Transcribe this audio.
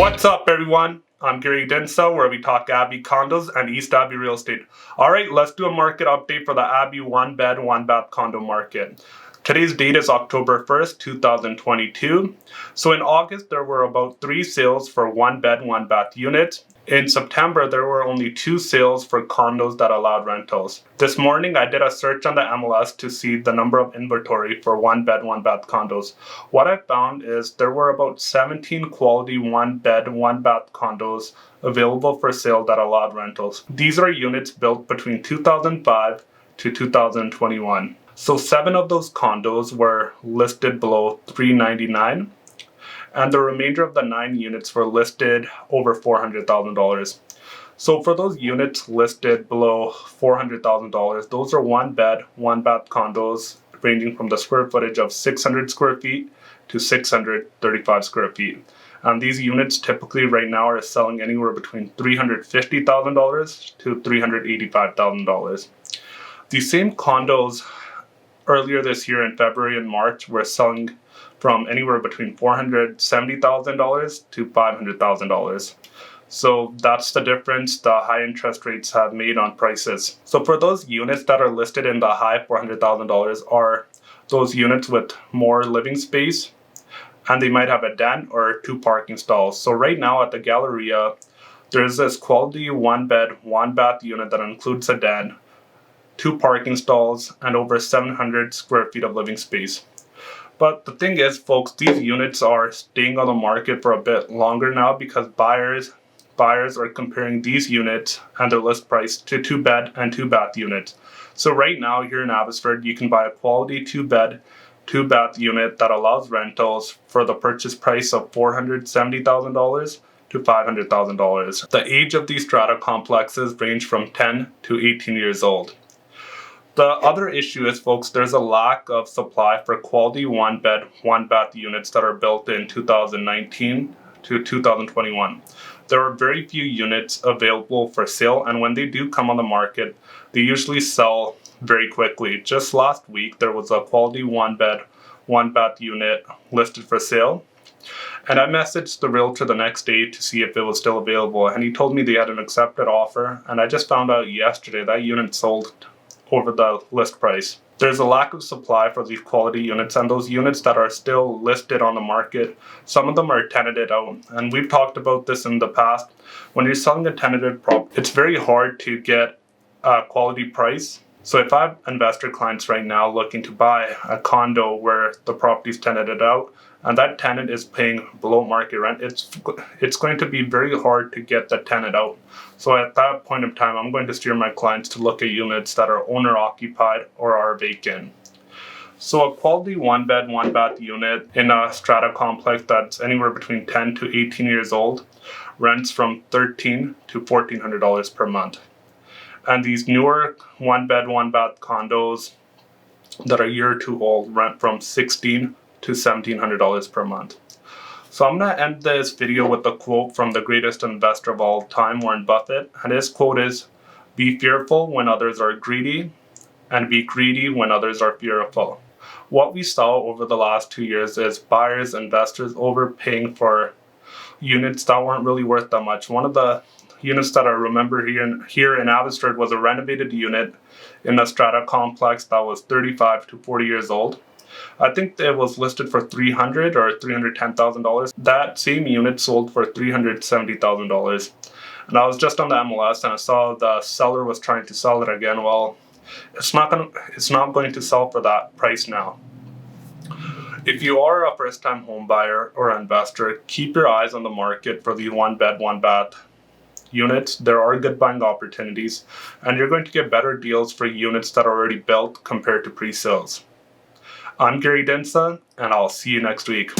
What's up, everyone? I'm Gary Dhindsa, where we talk Abbey condos and East Abbey real estate. All right, let's do a market update for the Abbey one-bed, one-bath condo market. Today's date is October 1st, 2022. So in August, there were about 3 sales for one-bed, one-bath units. In September, there were only 2 sales for condos that allowed rentals. This morning, I did a search on the MLS to see the number of inventory for one-bed, one-bath condos. What I found is there were about 17 quality one-bed, one-bath condos available for sale that allowed rentals. These are units built between 2005 to 2021. So 7 of those condos were listed below $399, and the remainder of the 9 units were listed over $400,000. So for those units listed below $400,000, those are one bed, one bath condos ranging from the square footage of 600 square feet to 635 square feet. And these units typically right now are selling anywhere between $350,000 to $385,000. These same condos earlier this year in February and March were selling from anywhere between $470,000 to $500,000. So that's the difference the high interest rates have made on prices. So for those units that are listed in the high $400,000 are those units with more living space, and they might have a den or 2 parking stalls. So right now at the Galleria, there's this quality one bed, one bath unit that includes a den, 2 parking stalls, and over 700 square feet of living space. But the thing is, folks, these units are staying on the market for a bit longer now because buyers are comparing these units and their list price to 2-bed and 2-bath units. So right now here in Abbotsford, you can buy a quality 2-bed, 2-bath unit that allows rentals for the purchase price of $470,000 to $500,000. The age of these strata complexes range from 10 to 18 years old. The other issue is, folks, there's a lack of supply for quality one-bed, one-bath units that are built in 2019 to 2021. There are very few units available for sale, and when they do come on the market, they usually sell very quickly. Just last week, there was a quality one-bed, one-bath unit listed for sale, and I messaged the realtor the next day to see if it was still available, and he told me they had an accepted offer, and I just found out yesterday that unit sold over the list price. There's a lack of supply for these quality units, and those units that are still listed on the market, some of them are tenanted out. And we've talked about this in the past. When you're selling a tenanted property, it's very hard to get a quality price. So if I have investor clients right now looking to buy a condo where the property is tenanted out and that tenant is paying below market rent, it's going to be very hard to get the tenant out. So at that point in time, I'm going to steer my clients to look at units that are owner occupied or are vacant. So a quality one bed, one bath unit in a strata complex that's anywhere between 10 to 18 years old rents from $1,300 to $1,400 per month. And these newer one bed, one bath condos that are a year or 2 old rent from $1,600 to $1,700 per month. So I'm going to end this video with a quote from the greatest investor of all time, Warren Buffett. And his quote is, "Be fearful when others are greedy, and be greedy when others are fearful." What we saw over the last 2 years is buyers, investors overpaying for units that weren't really worth that much. One of the units that I remember here in Abbotsford was a renovated unit in a strata complex that was 35 to 40 years old. I think it was listed for $300,000 or $310,000. That same unit sold for $370,000. And I was just on the MLS and I saw the seller was trying to sell it again. Well, it's not going to sell for that price now. If you are a first-time home buyer or investor, keep your eyes on the market for the one-bed, one-bath units. There are good buying opportunities, and you're going to get better deals for units that are already built compared to pre-sales. I'm Gary Dhindsa, and I'll see you next week.